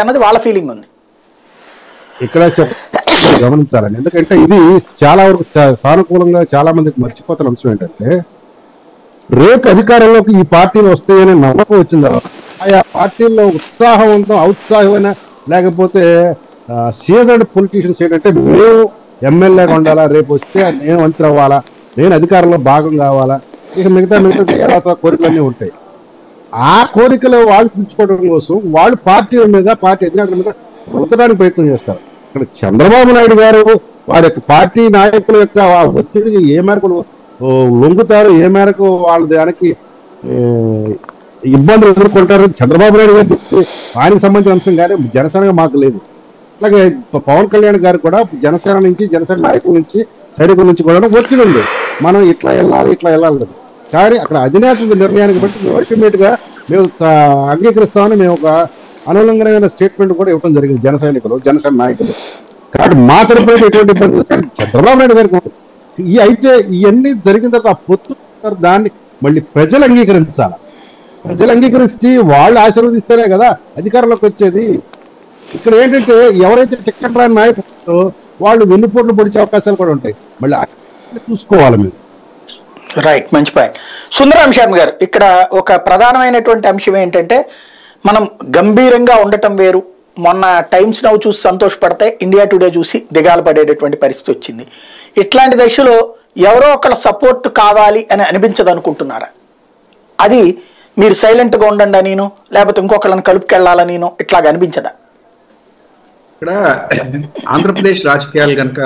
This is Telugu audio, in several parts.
అన్నది వాళ్ళ ఫీలింగ్ ఉంది. ఇక్కడ గమనించాలని, ఎందుకంటే ఇది చాలా వరకు సానుకూలంగా చాలా మందికి మర్చిపోతున్న అంశం ఏంటంటే, రేపు అధికారంలోకి ఈ పార్టీలు వస్తాయనే నమ్మకం వచ్చిందా ఆయా పార్టీల్లో ఉత్సాహవంతం ఔత్సాహమైన లేకపోతే సీజర్డ్ పొలిటీషియన్స్ ఏంటంటే మేము ఎమ్మెల్యేగా ఉండాలా, రేపు వస్తే నేను మంత్రి అవ్వాలా, నేను అధికారంలో భాగం కావాలా, ఇక మిగతా కోరికలన్నీ ఉంటాయి. ఆ కోరికలు వాళ్ళు తీర్చుకోవడం కోసం వాళ్ళు పార్టీల మీద పార్టీ అధికారుల మీద రుద్దడానికి ప్రయత్నం చేస్తారు. ఇక్కడ చంద్రబాబు నాయుడు గారు వారి యొక్క పార్టీ నాయకుల యొక్క ఒత్తిడికి ఏ మేరకు లొంగుతారు, ఏ మేరకు వాళ్ళ దానికి ఇబ్బందులు ఎదుర్కొంటారు చంద్రబాబు నాయుడు గారు ఆయనకు సంబంధించిన అంశం కానీ జనసేనగా మాకు లేదు. అలాగే పవన్ కళ్యాణ్ గారు కూడా జనసేన నుంచి జనసేన నాయకుల నుంచి సైనికుల నుంచి కూడా ఒత్తిడి ఉంది, మనం ఇట్లా వెళ్ళాలి. కానీ అక్కడ అధినేత నిర్ణయానికి బట్టి అల్టిమేట్ గా మేము అంగీకరిస్తామని మేము ఒక అనులంఘనమైన స్టేట్మెంట్ కూడా ఇవ్వడం జరిగింది జన సైనికులు, జనసేన నాయకులు. కాబట్టి మా తరపున ఎటువంటి ఇబ్బంది చంద్రబాబు నాయుడు గారికి అయితే ఇవన్నీ జరిగిన తర్వాత ఆ పొత్తు దాన్ని మళ్ళీ ప్రజలు అంగీకరించాలి. ప్రజలు అంగీకరించి వాళ్ళు ఆశీర్వదిస్తేనే కదా అధికారంలోకి వచ్చేది. ఇక్కడ ఏంటంటే ఎవరైతే టికెట్ రాని నాయకులు వాళ్ళు వెన్నుపోట్లు పొడిచే అవకాశాలు కూడా ఉంటాయి. మళ్ళీ చూసుకోవాలి మీరు. రైట్, మంచి పాయింట్. సుందరం శర్మ గారు, ఇక్కడ ఒక ప్రధానమైనటువంటి అంశం ఏంటంటే మనం గంభీరంగా ఉండటం వేరు, మొన్న టైమ్స్ నౌ చూసి సంతోషపడితే ఇండియా టుడే చూసి దిగాలు పడేటటువంటి పరిస్థితి వచ్చింది. ఇట్లాంటి దశలో ఎవరో ఒకళ్ళ సపోర్ట్ కావాలి అని అనిపించదు అనుకుంటున్నారా? అది మీరు సైలెంట్గా ఉండండి నేను లేకపోతే ఇంకొకళ్ళని కలుపుకెళ్ళాలనినో ఇట్లాగా అనిపించదా? ఇక్కడ ఆంధ్రప్రదేశ్ రాజకీయాలు కనుక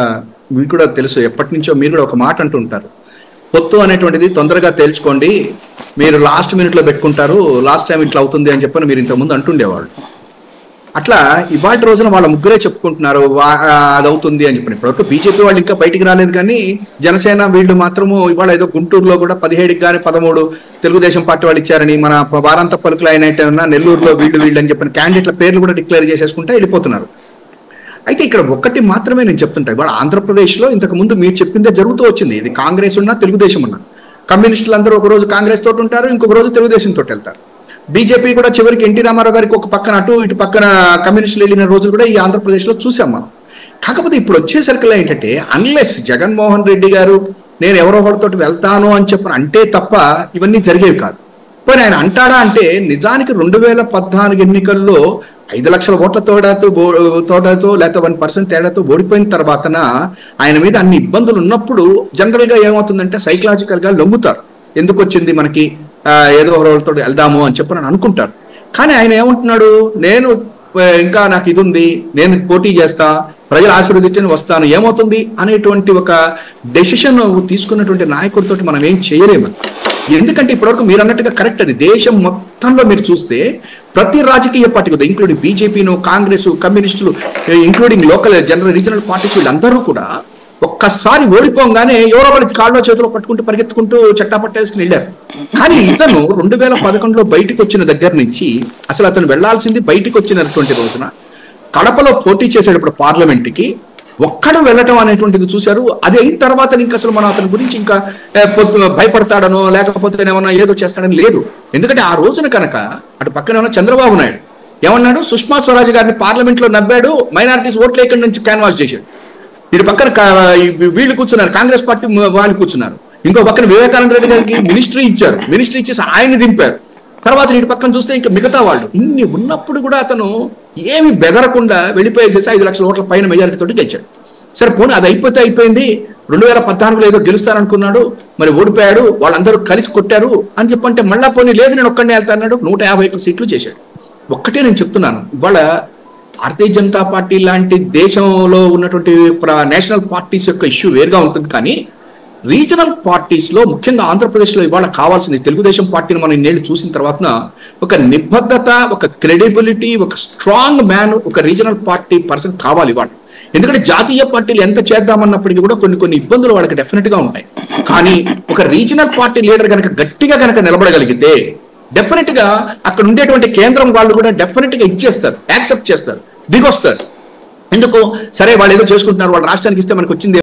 మీకు కూడా తెలుసు, ఎప్పటి నుంచో మీరు కూడా ఒక మాట అంటుంటారు, పొత్తు అనేటువంటిది తొందరగా తేల్చుకోండి, మీరు లాస్ట్ మినిట్లో పెట్టుకుంటారు, లాస్ట్ టైం ఇట్లా అవుతుంది అని చెప్పని మీరు ఇంతకుముందు అంటుండేవాళ్ళు. అట్లా ఇవాళ రోజున వాళ్ళ ముగ్గురే చెప్పుకుంటున్నారు అది అవుతుంది అని చెప్పి. ఇప్పటివరకు బీజేపీ వాళ్ళు ఇంకా బయటికి రాలేదు, కానీ జనసేన వీళ్ళు మాత్రము ఇవాళ ఏదో గుంటూరులో కూడా 17కి కానీ 13 తెలుగుదేశం పార్టీ వాళ్ళు ఇచ్చారని, మన వారాంత పలుకులు అయినట్టన్నా నెల్లూరులో వీళ్ళు అని చెప్పిన క్యాండిడేట్ల పేర్లు కూడా డిక్లేర్ చేసేసుకుంటే వెళ్ళిపోతున్నారు. అయితే ఇక్కడ ఒక్కటి మాత్రమే నేను చెప్తుంటా, ఇవాళ ఆంధ్రప్రదేశ్లో ఇంతకు ముందు మీరు చెప్పిందే జరుగుతూ వచ్చింది. ఇది కాంగ్రెస్ ఉన్నా తెలుగుదేశం ఉన్నా కమ్యూనిస్టులు అందరూ ఒక రోజు కాంగ్రెస్ తోటి ఉంటారు, ఇంకొక రోజు తెలుగుదేశం తోటి వెళ్తారు. బీజేపీ కూడా చివరికి ఎన్టీ రామారావు గారికి ఒక పక్కన అటు ఇటు పక్కన కమ్యూనిస్టులు వెళ్ళిన రోజులు కూడా ఈ ఆంధ్రప్రదేశ్లో చూసాం మనం. కాకపోతే ఇప్పుడు వచ్చేసరికి ఏంటంటే అన్లెస్ జగన్మోహన్ రెడ్డి గారు నేను ఎవరో ఒకరితో వెళ్తాను అని చెప్పని అంటే తప్ప ఇవన్నీ జరిగేవి కాదు. పోనీ ఆయన అంటాడా అంటే నిజానికి 2014 ఎన్నికల్లో 5 లక్షల ఓట్ల తోటతో లేకపోతే 1% తేడాతో ఓడిపోయిన తర్వాతన ఆయన మీద అన్ని ఇబ్బందులు ఉన్నప్పుడు జనరల్ గా ఏమవుతుందంటే సైకలాజికల్ గా లొంగుతారు, ఎందుకు వచ్చింది మనకి ఏదో ఒకరితో వెళ్దాము అని చెప్పని అనుకుంటారు. కానీ ఆయన ఏమంటున్నాడు, నేను ఇంకా నాకు ఇది ఉంది, నేను పోటీ చేస్తా, ప్రజలు ఆశీర్వదించని వస్తాను, ఏమవుతుంది అనేటువంటి ఒక డెసిషన్ తీసుకున్నటువంటి నాయకుడితో మనం ఏం చేయలేము. ఎందుకంటే ఇప్పటివరకు మీరు అన్నట్టుగా కరెక్ట్, అది దేశం మొత్తంలో మీరు చూస్తే ప్రతి రాజకీయ పార్టీ కూడా ఇంక్లూడింగ్ బీజేపీను, కాంగ్రెస్, కమ్యూనిస్టులు, including local general regional parties వీళ్ళందరూ కూడా ఒక్కసారి ఓడిపోగానే ఎవరో వాళ్ళకి కాళ్ళలో చేతిలో పట్టుకుంటూ పరిగెత్తుకుంటూ చట్టాపట్టేసుకుని వెళ్ళారు. కానీ ఇతను 2011లో బయటకు వచ్చిన దగ్గర నుంచి అసలు అతను వెళ్లాల్సింది బయటకు వచ్చినటువంటి రోజున కడపలో పోటీ చేసేటప్పుడు పార్లమెంట్కి ఒక్కడు వెళ్ళటం అనేటువంటిది చూశారు. అది అయిన తర్వాత ఇంకా అసలు మనం అతని గురించి ఇంకా భయపడతాడనో లేకపోతే ఏమన్నా ఏదో చేస్తాడని లేదు. ఎందుకంటే ఆ రోజున కనుక అటు పక్కన ఏమన్నా చంద్రబాబు నాయుడు ఏమన్నాడు, సుష్మా స్వరాజ్ గారిని పార్లమెంట్ లో నవ్వాడు, మైనారిటీస్ ఓట్లు ఎక్కడి నుంచి క్యాన్వాస్ చేశాడు. ఇటు పక్కన వీళ్ళు కూర్చున్నారు, కాంగ్రెస్ పార్టీ వాళ్ళు కూర్చున్నారు, ఇంకో పక్కన వివేకానంద రెడ్డి గారికి మినిస్ట్రీ ఇచ్చారు, మినిస్ట్రీ ఇచ్చేసి ఆయన్ని దింపారు. తర్వాత ఇటు పక్కన చూస్తే ఇంకా మిగతా వాళ్ళు ఇన్ని ఉన్నప్పుడు కూడా అతను ఏమి బెదరకుండా వెళ్ళిపోయేసేసి 5 లక్షల ఓట్ల పైన మెజారిటీ తోటి గెలిచాడు. సరే పోనీ అది అయిపోయింది, 2014లో ఏదో గెలుస్తాననుకున్నాడు, మరి ఓడిపోయాడు, వాళ్ళందరూ కలిసి కొట్టారు అని చెప్పంటే మళ్ళా పోనీ లేదు నేను ఒక్కడినే వెళ్తాన్నాడు, 151 సీట్లు చేశాడు. ఒక్కటే నేను చెప్తున్నాను, ఇవాళ భారతీయ జనతా పార్టీ లాంటి దేశంలో ఉన్నటువంటి నేషనల్ పార్టీస్ యొక్క ఇష్యూ వేరుగా ఉంటుంది, కానీ రీజనల్ పార్టీస్ లో ముఖ్యంగా ఆంధ్రప్రదేశ్లో ఇవాళ కావాల్సింది తెలుగుదేశం పార్టీని మనం ఇన్నేళ్ళు చూసిన తర్వాత ఒక నిబద్ధత, ఒక క్రెడిబిలిటీ, ఒక స్ట్రాంగ్ మ్యాన్, ఒక రీజనల్ పార్టీ పర్సన్ కావాలి ఇవాళ. ఎందుకంటే జాతీయ పార్టీలు ఎంత చేద్దామన్నప్పటికీ కూడా కొన్ని ఇబ్బందులు వాళ్ళకి డెఫినెట్ గా ఉంటాయి. కానీ ఒక రీజనల్ పార్టీ లీడర్ కనుక గట్టిగా కనుక నిలబడగలిగితే డెఫినెట్ గా అక్కడ ఉండేటువంటి కేంద్రం వాళ్ళు కూడా డెఫినెట్ గా ఇచ్చేస్తారు, యాక్సెప్ట్ చేస్తారు, దిగొస్తారు. ఎందుకు సరే వాళ్ళు ఏదో చేసుకుంటున్నారు, వాళ్ళ రాష్ట్రానికి ఇస్తే మనకు వచ్చింది